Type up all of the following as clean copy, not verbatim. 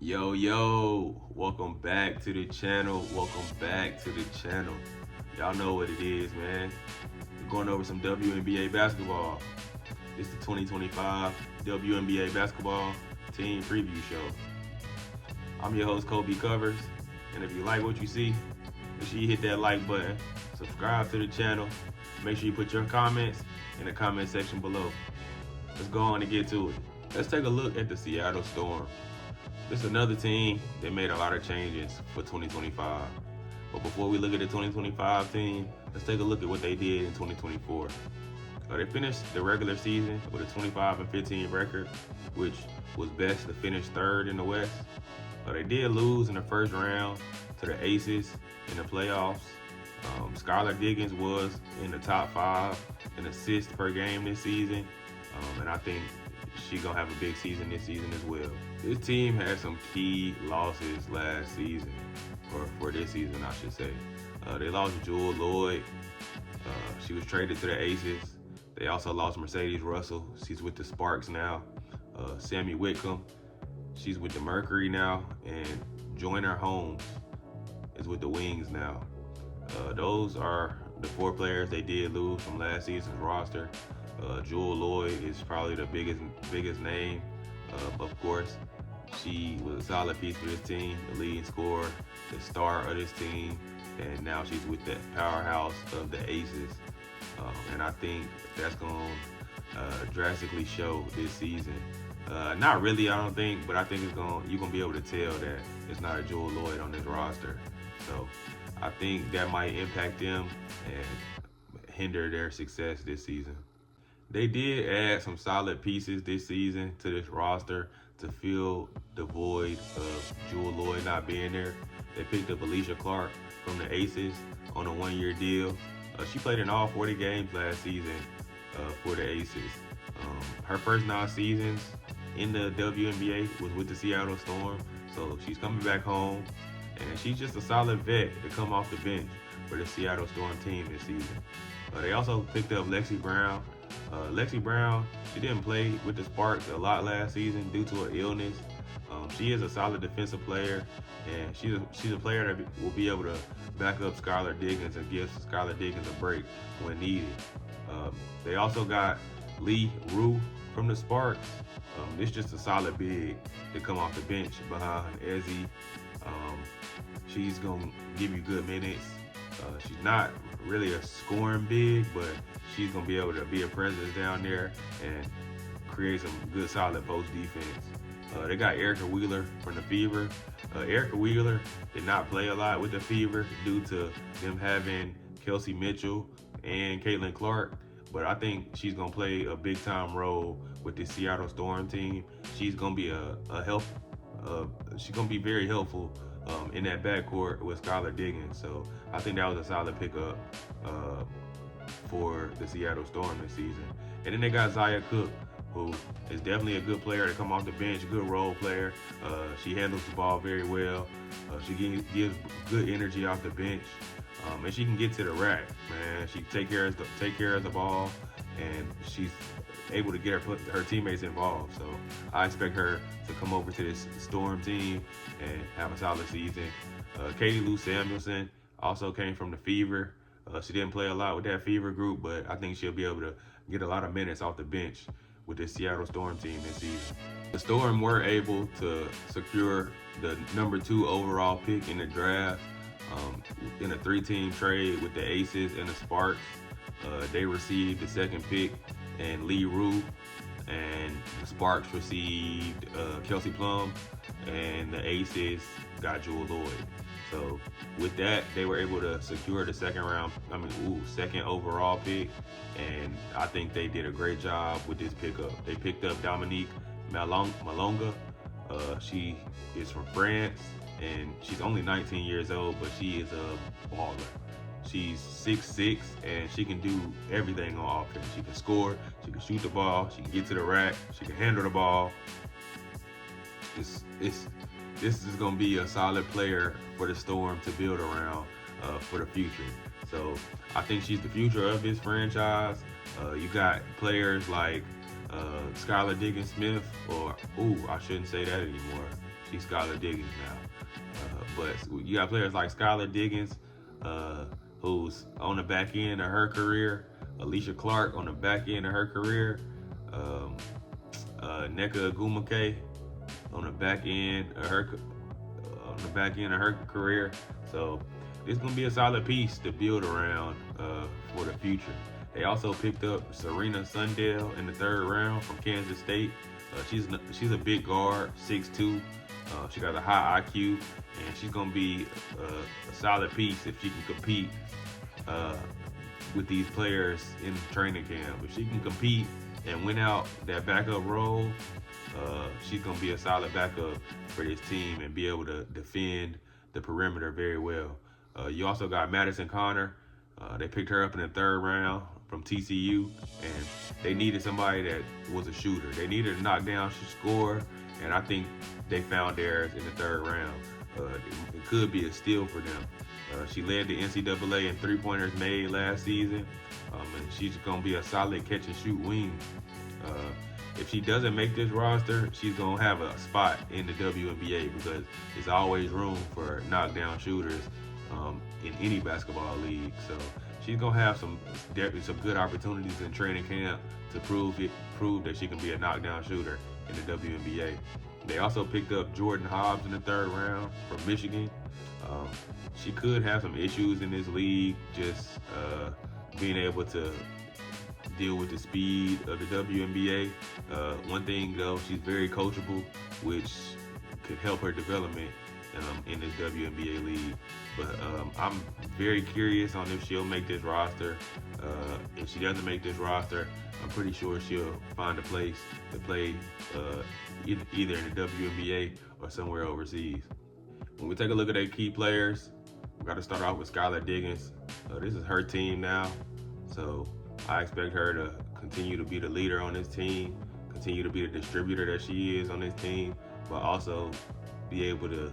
Yo, welcome back to the channel. Y'all know what it is, man. We're going over some WNBA basketball. It's the 2025 WNBA basketball team preview show. I'm your host, Colby Covers. And if you like what you see, make sure you hit that like button, subscribe to the channel, make sure you put your comments in the comment section below. Let's go on and get to it. Let's take a look at the Seattle Storm. This is another team that made a lot of changes for 2025. But before we look at the 2025 team, let's take a look at what they did in 2024. They finished the regular season with a 25-15 record, which was best to finish third in the West. They did lose in the first round to the Aces in the playoffs. Skylar Diggins was in the top 5 in assists per game this season, and I think she's gonna have a big season this season as well. This team had some key losses last season, or for this season, I should say. They lost Jewel Lloyd. She was traded to the Aces. They also lost Mercedes Russell. She's with the Sparks now. Sammy Whitcomb, she's with the Mercury now. And Joyner Holmes is with the Wings now. Those are the 4 players they did lose from last season's roster. Jewel Lloyd is probably the biggest name. Of course, she was a solid piece for this team, the leading scorer, the star of this team, and now she's with the powerhouse of the Aces. And I think that's going to drastically show this season. Not really, I don't think, but I think you're gonna be able to tell that it's not a Jewel Lloyd on this roster. So I think that might impact them and hinder their success this season. They did add some solid pieces this season to this roster to fill the void of Jewel Lloyd not being there. They picked up Alicia Clark from the Aces on a 1-year deal. She played in all 40 games last season for the Aces. Her first 9 seasons in the WNBA was with the Seattle Storm, so she's coming back home, and she's just a solid vet to come off the bench for the Seattle Storm team this season. They also picked up Lexi Brown. Lexi Brown, she didn't play with the Sparks a lot last season due to an illness. She is a solid defensive player, and she's a player that will be able to back up Skylar Diggins and give Skylar Diggins a break when needed. They also got Lee Rue from the Sparks. It's just a solid big to come off the bench behind Ezzy. She's going to give you good minutes. She's not really a scoring big, but she's going to be able to be a presence down there and create some good solid post defense. They got Erica Wheeler from the Fever. Erica Wheeler did not play a lot with the Fever due to them having Kelsey Mitchell and Caitlin Clark, but I think she's going to play a big time role with the Seattle Storm team. She's going to be she's going to be very helpful in that backcourt with Skylar Diggins. So I think that was a solid pickup for the Seattle Storm this season. And then they got Zaya Cook, who is definitely a good player to come off the bench, good role player. She handles the ball very well. She gives good energy off the bench. And she can get to the rack, man. She take care of the ball, and she's able to get her teammates involved. So I expect her to come over to this Storm team and have a solid season. Katie Lou Samuelson also came from the Fever. She didn't play a lot with that Fever group, but I think she'll be able to get a lot of minutes off the bench with this Seattle Storm team this season. The Storm were able to secure the number 2 overall pick in the draft in a 3-team trade with the Aces and the Sparks. They received the 2nd pick and Lee Rue, and the Sparks received Kelsey Plum, and the Aces got Jewel Lloyd. So with that, they were able to secure the 2nd overall pick, and I think they did a great job with this pickup. They picked up Dominique Malonga. She is from France, and she's only 19 years old, but she is a baller. She's 6'6", and she can do everything on offense. She can score, she can shoot the ball, she can get to the rack, she can handle the ball. This is going to be a solid player for the Storm to build around for the future. So I think she's the future of this franchise. You got players like Skylar Diggins Smith, or I shouldn't say that anymore. She's Skylar Diggins now. But you got players like Skylar Diggins, who's on the back end of her career. Alicia Clark on the back end of her career. Nneka Ogwumike on the back end of her career. So it's gonna be a solid piece to build around for the future. They also picked up Serena Sundell in the 3rd round from Kansas State. She's a big guard, 6'2". She got a high IQ, and she's gonna be a solid piece if she can compete with these players in training camp. If she can compete and win out that backup role, she's gonna be a solid backup for this team and be able to defend the perimeter very well. You also got Madison Connor. They picked her up in the 3rd round from TCU, and they needed somebody that was a shooter. They needed a knockdown scorer, and I think they found theirs in the 3rd round. It could be a steal for them. She led the NCAA in 3-pointers made last season, and she's going to be a solid catch-and-shoot wing. If she doesn't make this roster, she's going to have a spot in the WNBA because there's always room for knockdown shooters in any basketball league. So she's going to have some good opportunities in training camp to prove that she can be a knockdown shooter in the WNBA. They also picked up Jordan Hobbs in the 3rd round from Michigan. She could have some issues in this league, just being able to deal with the speed of the WNBA. One thing though, she's very coachable, which could help her development in this WNBA league. But I'm very curious on if she'll make this roster. If she doesn't make this roster, I'm pretty sure she'll find a place to play either in the WNBA or somewhere overseas. When we take a look at their key players, we got to start off with Skylar Diggins. This is her team now, so I expect her to continue to be the leader on this team, continue to be the distributor that she is on this team, but also be able to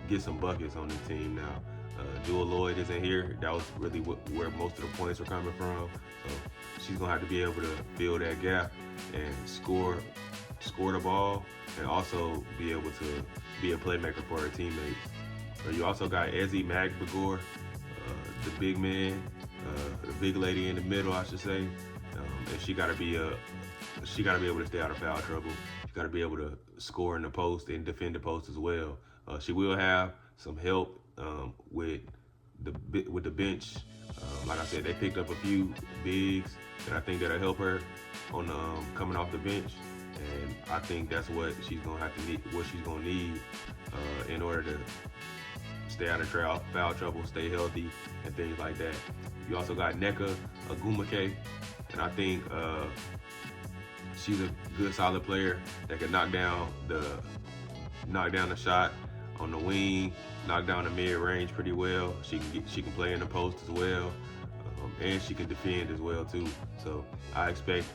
get some buckets on this team now. Jewel Lloyd isn't here. That was really where most of the points were coming from. So she's gonna have to be able to fill that gap and score the ball, and also be able to be a playmaker for her teammates. You also got Ezi Magbegor, the big man, the big lady in the middle, I should say. And she got to be able to stay out of foul trouble. She got to be able to score in the post and defend the post as well. She will have some help with the bench. Like I said, they picked up a few bigs, and I think that'll help her on coming off the bench. And I think that's what she's gonna need in order to stay out of foul trouble, stay healthy, and things like that. You also got Nneka Ogwumike, and I think she's a good, solid player that can knock down the shot on the wing, knock down the mid-range pretty well. She can play in the post as well, and she can defend as well too. So I expect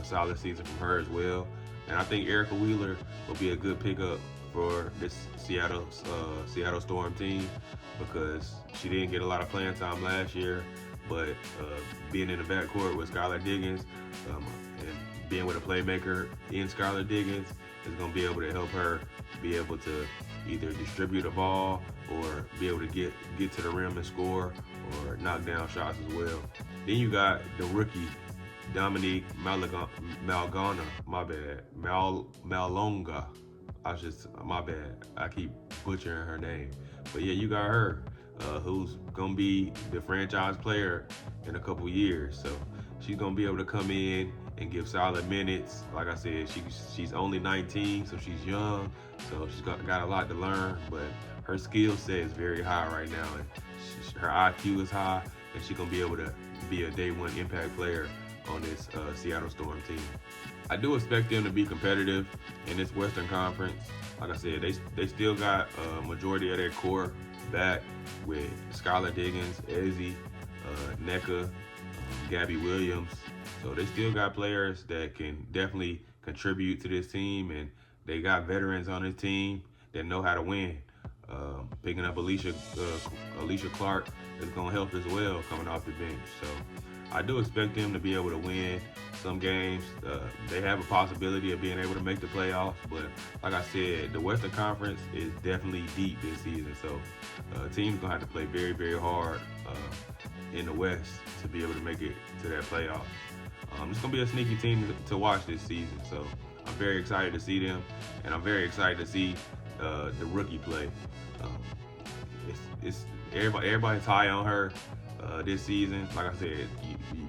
a solid season from her as well. And I think Erica Wheeler will be a good pickup for this Seattle Storm team, because she didn't get a lot of playing time last year, but being in the backcourt with Skylar Diggins and being with a playmaker in Skylar Diggins is going to be able to help her be able to either distribute the ball or be able to get to the rim and score or knock down shots as well. Then you got the rookie Dominique Malonga, Malonga. My bad. I keep butchering her name. But yeah, you got her, who's gonna be the franchise player in a couple years. So she's gonna be able to come in and give solid minutes. Like I said, she's only 19, so she's young. So she's got a lot to learn, but her skill set is very high right now, and her IQ is high, and she's gonna be able to be a day one impact player on this Seattle Storm team. I do expect them to be competitive in this Western Conference. Like I said, they still got a majority of their core back with Skylar Diggins, Ezi, Nneka, Gabby Williams. So they still got players that can definitely contribute to this team, and they got veterans on this team that know how to win. Picking up Alicia Clark is going to help as well coming off the bench. So I do expect them to be able to win some games. They have a possibility of being able to make the playoffs, but like I said, the Western Conference is definitely deep this season. So teams gonna have to play very, very hard in the West to be able to make it to that playoff. It's gonna be a sneaky team to watch this season. So I'm very excited to see them, and I'm very excited to see the rookie play. It's everybody's high on her this season. Like I said,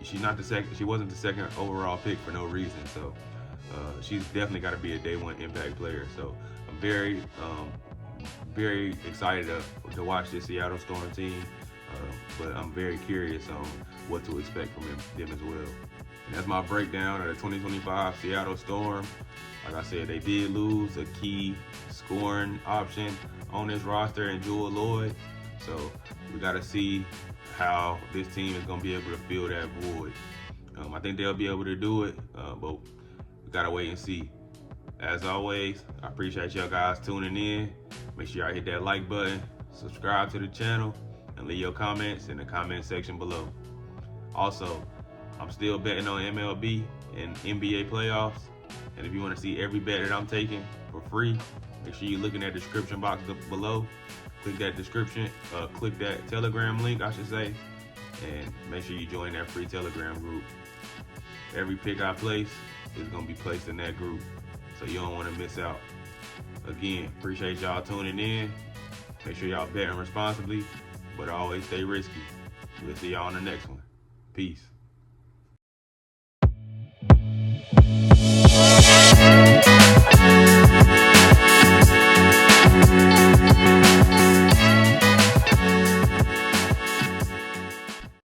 she's not the second. She wasn't the second overall pick for no reason. So she's definitely got to be a day one impact player. So I'm very excited to watch this Seattle Storm team. But I'm very curious on what to expect from them as well. And that's my breakdown of the 2025 Seattle Storm. Like I said, they did lose a key scoring option on this roster in Jewel Lloyd. So we got to see how this team is going to be able to fill that void. I think they'll be able to do it, but we got to wait and see. As always, I appreciate y'all guys tuning in. Make sure y'all hit that like button, subscribe to the channel, and leave your comments in the comment section below. Also, I'm still betting on MLB and NBA playoffs. And if you want to see every bet that I'm taking for free, make sure you look in that description box below. Click that description, click that Telegram link, I should say, and make sure you join that free Telegram group. Every pick I place is going to be placed in that group, so you don't want to miss out. Again, appreciate y'all tuning in. Make sure y'all betting responsibly, but always stay risky. We'll see y'all on the next one. Peace.